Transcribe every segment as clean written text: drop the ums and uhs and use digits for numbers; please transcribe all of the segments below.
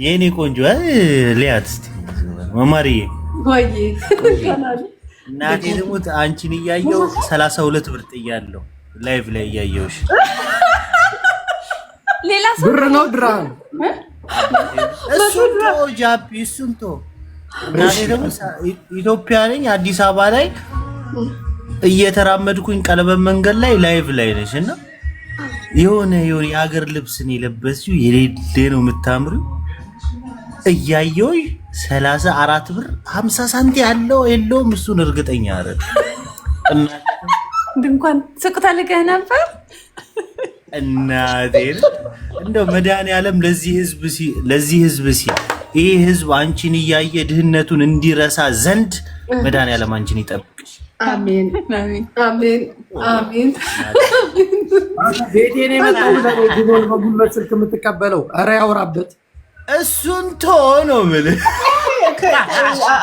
የኔ ቆንጆ ሊያት እስቲ መማሪዬ ወይ እናቴ ደግሞ አንቺን እያየው 32 ብር ጥያለሁ ላይቭ ላይ እያየውሽ ሌላ ሰው ብር ነው ድራም እሱን ተው ጃፒ እሱን ተው እናቴ ደግሞ ኢትዮጵያ ነኝ አዲስ አበባ ላይ እየተራመድኩኝ ቀለበት መንገድ ላይ ላይቭ ላይ ነሽ እና የሆነ የሀገር ልብስን የለበስሽው የሌለ ነው የምታምሪው እያየሁኝ 34 ብር 50 ሳንቲ ያለው የለውም እሱን እርግጠኛ አይደል ድንኳን ስቅታልከህ ነበር እናቴ እንደው መድኃኒዓለም ለዚህ ህዝብ ይሄ ህዝብ አንቺን እያየ ድህነቱን እንዲረሳ ዘንድ መድኃኒዓለም አንቺን ይጠብቅሽ አሜን አሜን አሜን ቤቴ ነው የመጣው ለዲኖል በጉልበት ስልክ የምትቀበለው ኧረ ያወራበት እሱን ቶ ነው የምልህ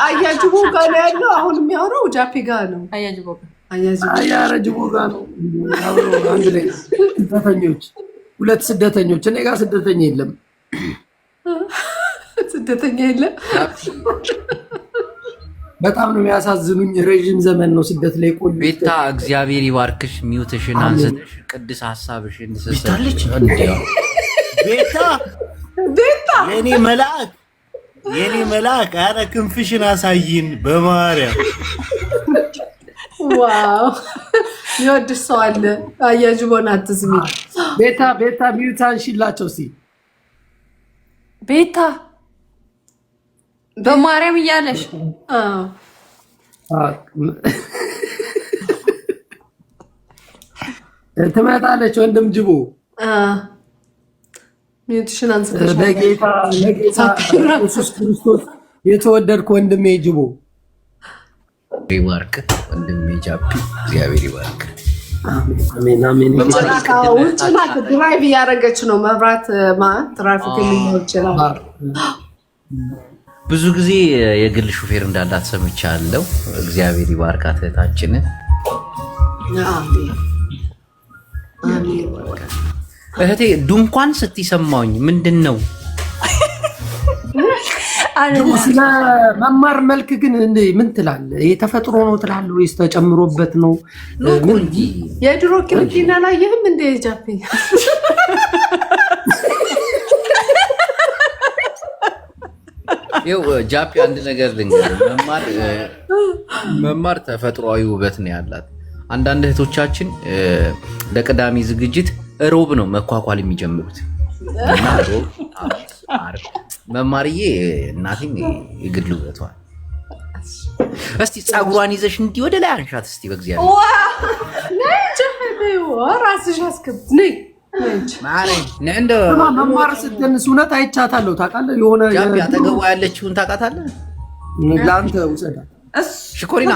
አያጅቦ ጋር ነው ያለው አሁን የሚያወራው ጃፒ ጋር ነው አያጅቦ ጋር ነው አንድ ላይ ስደተኞች ሁለት ስደተኞች እኔ ጋር ስደተኛ የለም በጣም ነው የሚያሳዝኑኝ ረጅም ዘመን ነው ስደት ላይ ቆዩ ቤታ እግዚአብሔር ይባርክሽ ሚውትሽን አንስተሽ ቅድስ ሐሳብሽን ትሰጣለች ቤታ የኔ መልአክ አረ ክንፍሽን አሳይን በማርያም ዋው ይወድሽ ሰው አለ አያጅቦን አትዝሚ ቤታ ሚውታን ሽላቸው ሲ ቤታ በማርያም እያለሽ ትመጣለች ወንድም ጅቦ ሚውትሽን አንስተሽ በጌታ ኢየሱስ ክርስቶስ የተወደድክ ወንድሜ ጅቦ ይባርክ ወንድሜ ጃፒ እግዚአብሔር ይባርክ አሜን አሜን ውጭና ድራይቭ እያደረገች ነው መብራት ትራፊክ ሊኖር ይችላል ብዙ ጊዜ የግል ሹፌር እንዳላት ሰምቻለሁ እግዚአብሔር ይባርካት እህታችንን አሜን አሜን እህቴ ድንኳን ስትሰማኝ ምንድነው ስለ መማር መልክ ግን ምን ትላለህ? ይሄ ተፈጥሮ ነው ትላለህ ወይስ ተጨምሮበት ነው? ምን የድሮ ኪርኪና አላየህም እንደ ጃፒ ይኸው ጃፒ አንድ ነገር ልንገርህ መማር ተፈጥሯዊ ውበት ነው ያላት አንዳንድ እህቶቻችን ለቅዳሜ ዝግጅት ሮብ ነው መኳኳል የሚጀምሩት እና ሮብ መማርዬ እናቴን የግል ውበቷል እስቲ ፀጉሯን ይዘሽ እንዲህ ወደ ላይ አንሻት እስቲ በእግዚአብሔር ራስሽ አስከብት ነይ እንደ መማር ስትደንስ እውነት አይቻታለሁ ታውቃለህ የሆነ ጃፒ አጠገቧ ያለችውን ታውቃታለህ ለአንተ ውሰዳት ሽኮሪና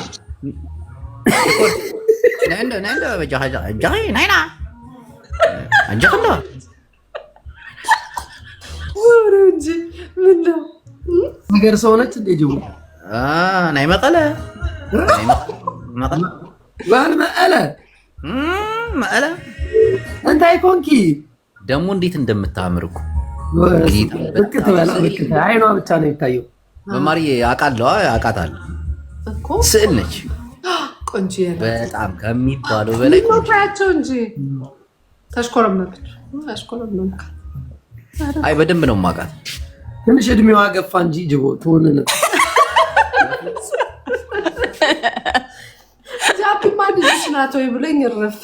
ነንደ በጃሃጃ ጃይ ናይና አንጀከለ ወሩጂ ምን ነው ነገር ሰው ነች እንደ ጅቡ ናይ መቀለ መቀለ እንታይ ኮንኪ ደግሞ እንዴት እንደምታምርኩ ልክት በላ ልክት አይኗ ብቻ ነው የሚታየው መማርዬ አውቃታለሁ እኮ ስዕል ነች ቆንጆ በጣም ከሚባለው በላይ ታያቸው እንጂ ተሽኮረመች አይ በደንብ ነው የማውቃት ትንሽ እድሜዋ ገፋ እንጂ ጅቦ ትሆንን ጃፒ ማግኘት ናት ወይ ብለኝ ረፍ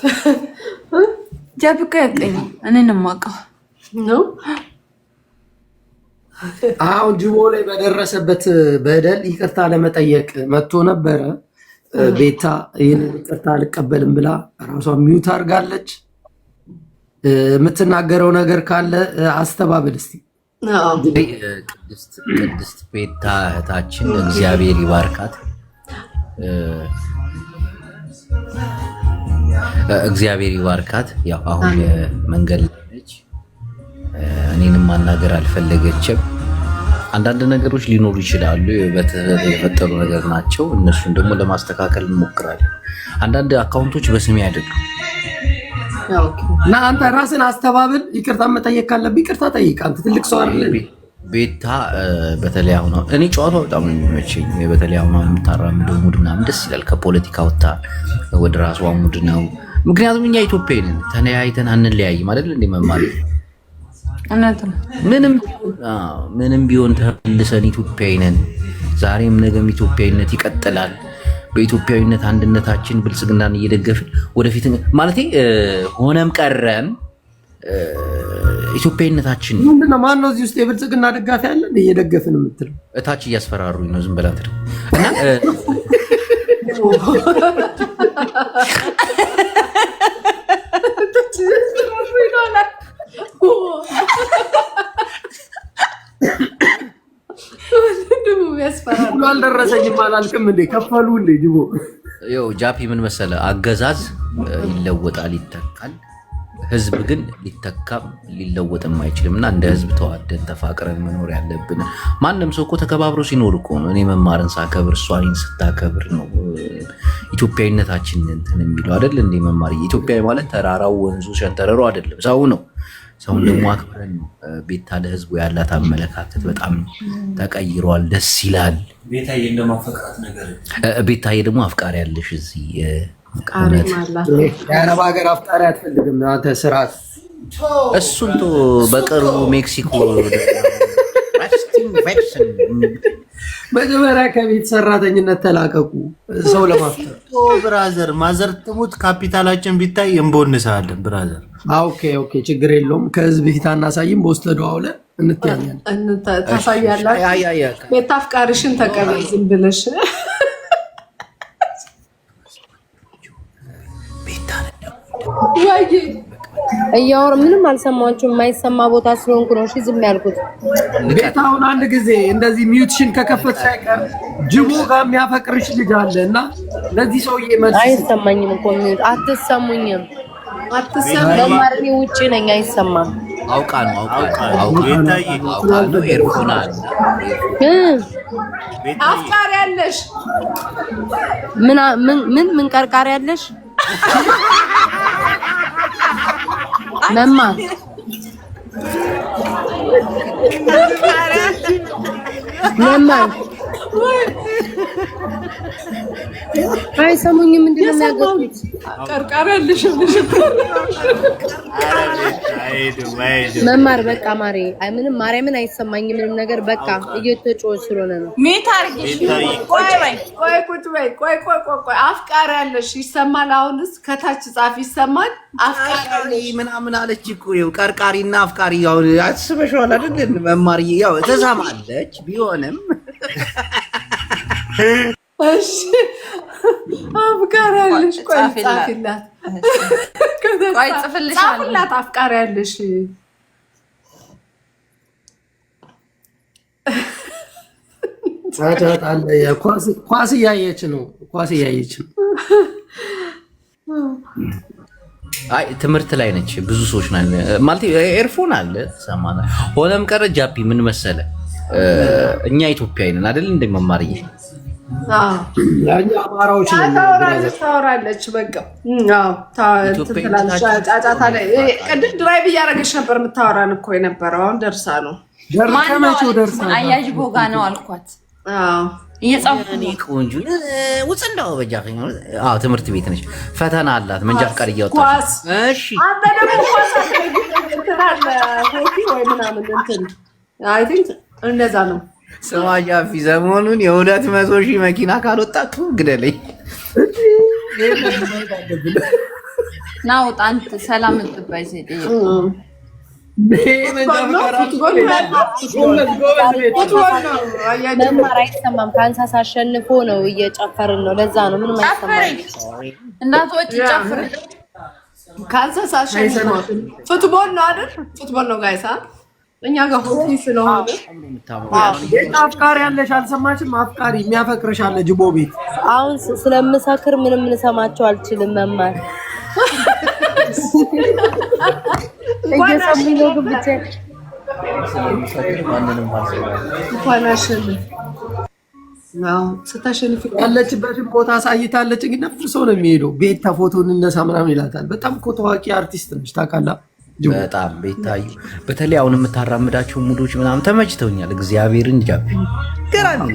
ጃፒ እኮ ያቀኝ እኔን የማውቀው ነው አሁን ጅቦ ላይ በደረሰበት በደል ይቅርታ ለመጠየቅ መጥቶ ነበረ ቤታ ይህንን ይቅርታ አልቀበልም ብላ ራሷን ሚውት አድርጋለች የምትናገረው ነገር ካለ አስተባብል እስቲ ቅድስት ቤታ እህታችን እግዚአብሔር ይባርካት እግዚአብሔር ይባርካት ያው አሁን መንገድ ላይ ነች እኔንም ማናገር አልፈለገችም አንዳንድ ነገሮች ሊኖሩ ይችላሉ የፈጠሩ ነገር ናቸው እነሱን ደግሞ ለማስተካከል እንሞክራለን አንዳንድ አካውንቶች በስሜ አይደሉም እና አንተ ራስን አስተባብል። ይቅርታ መጠየቅ ካለብህ ይቅርታ ጠይቅ። አንተ ትልቅ ሰው አይደል? ቤታ በተለይ አሁን እኔ ጨዋታው በጣም ነው የሚመቸኝ። በተለይ አሁን የምታራምደው ሙድ ምናምን ደስ ይላል። ከፖለቲካ ወጣ ወደ ራሷ ሙድ ነው። ምክንያቱም እኛ ኢትዮጵያዊ ነን፣ ተለያይተን አንለያይም አይደል እንዴ? መማር ምንም ቢሆን ተመልሰን ኢትዮጵያዊ ነን። ዛሬም ነገም ኢትዮጵያዊነት ይቀጥላል። በኢትዮጵያዊነት አንድነታችን ብልጽግናን እየደገፍን ወደፊት ማለቴ ሆነም ቀረም ኢትዮጵያዊነታችን ምንድነው? ማን ነው እዚህ ውስጥ የብልጽግና ደጋፊ አለ? እየደገፍን የምትለው እታች እያስፈራሩኝ ነው። ዝም በላት ነው እና አልደረሰኝም አላልክም እንዴ? ከፈሉ እንዴ? ጅቦ ይኸው ጃፒ ምን መሰለ፣ አገዛዝ ይለወጣል፣ ይተካል። ህዝብ ግን ሊተካም ሊለወጥም አይችልም። እና እንደ ህዝብ ተዋደን ተፋቅረን መኖር ያለብን። ማንም ሰው እኮ ተከባብሮ ሲኖር እኮ ነው። እኔ መማርን ሳከብር እሷ እኔን ስታከብር ነው ኢትዮጵያዊነታችን እንትን የሚለው አይደል እንዴ? መማር ኢትዮጵያዊ ማለት ተራራው፣ ወንዙ፣ ሸንተረሩ አይደለም፣ ሰው ነው። ሰውን ደግሞ አክብረን ነው። ቤታ ለህዝቡ ያላት አመለካከት በጣም ተቀይሯል። ደስ ይላል። ቤታዬ ደግሞ አፍቃሪ ያለሽ እዚህ የአረብ ሀገር አፍቃሪ አትፈልግም አንተ? ስርዓት እሱን ቶ በቅርቡ ሜክሲኮ መጀመሪያ ከቤት ሰራተኝነት ተላቀቁ። ሰው ለማፍጠር ብራዘር ማዘር ትሙት ካፒታላችን ቢታይ እንቦንሳለን ብራዘር። ኦኬ ችግር የለውም። ከህዝብ ፊት አናሳይም። በውስጥ ደዋውለን እንትያለን ታሳያላችሁ። ቤት አፍቃሪሽን ተቀበል ዝም ብለሽ እያወር ምንም አልሰማችሁም። የማይሰማ ቦታ ስለሆንኩ ነው እሺ ዝም ያልኩት። ቤታውን አንድ ጊዜ እንደዚህ ሚውትሽን ከከፈት ሳይቀር ጅቦ ጋር የሚያፈቅርሽ ልጅ አለ እና ለዚህ ሰውዬ መልስ አይሰማኝም እኮ ሚውት አትሰሙኝም። ለማርኔ ውጪ ነኝ አይሰማም። አውቃ ነው ኤርፎን አለ። አፍቃሪ ያለሽ ምን ቀርቃሪ ያለሽ መማር አይሰሙኝም። ምንድን ነው የሚያገጡት? ቀርቃሪ ያለሽ መማር በቃ ማሬ ምንም ማርያምን አይሰማኝም ምንም ነገር በቃ እየተጮህ ስለሆነ ነው። ሜት አርግሽ ቆይ አፍቃሪ ያለሽ ይሰማል። አሁንስ ከታች ጻፍ ይሰማል። አፍቃሪ ምናምን አለች እኮ ይኸው ቀርቃሪና አፍቃሪ ያው አስበሽዋል አይደል? መማር ያው ተዛማለች ቢሆንም እሺ አፍቃሪ ያለሽ ቆይ ጻፊላት ቆይ ጽፍልሻለሁ። ጻፊላት አፍቃሪ ያለሽ ኳስ እያየች ነው። አይ ትምህርት ላይ ነች። ብዙ ሰዎች ማለት ኤርፎን አለ ሰማና ሆነም ቀረ። ጃፒ ምን መሰለ እኛ ኢትዮጵያዊ ነን አይደል? እንደመማርዬ አማራዎች ታወራለች። በቃ ጫጫታ ላይ ቅድም ድራይቭ እያደረገች ነበር የምታወራን እኮ የነበረው። አሁን ደርሳ ነው አያዥ ቦጋ ነው አልኳት። ቆንጆ ውጭ እንዳው በጃፈኛ ትምህርት ቤት ነች። ፈተና አላት። መንጃ ፈቃድ እያወጣች እሺ። አንተ ደግሞ ወይ ምናምን እንትን አይ ቲንክ እንደዛ ነው። ስማ ጃፊ ሰሞኑን የ200,000 መኪና ካልወጣቱ ግደለኝ። ናውጣ አንተ ሰላም ትባይ ሴት መማር አይሰማም። ካንሳስ አሸንፎ ነው እየጨፈርን ነው። ለዛ ነው ምንም አይሰማም። እንዳትወጪ ጨፍር። ካንሳስ አሸንፎ ፉትቦል ነው አይደል? ፉትቦል ነው ጋይሳ እኛ ጋር ሆቲ ስለሆነ አፍቃሪ ያለሽ አልሰማችም? አፍቃሪ የሚያፈቅርሽ አለ ጅቦ ቤት። አሁን ስለምሰክር ምንም ልሰማቸው አልችልም። መማር እየሰሙኝ ነው ግን ብቻ ስታሸንፍ ያለችበትን ቦታ አሳይታለች። ግን ነፍሶ ነው የሚሄደው። ቤታ ፎቶ እንነሳ ምናምን ይላታል። በጣም እኮ ታዋቂ አርቲስት ነች ታውቃለህ። በጣም ቤታዩ በተለይ አሁን የምታራምዳቸው ሙዶች ምናምን ተመችተውኛል። እግዚአብሔርን ጃፒ ገራሚ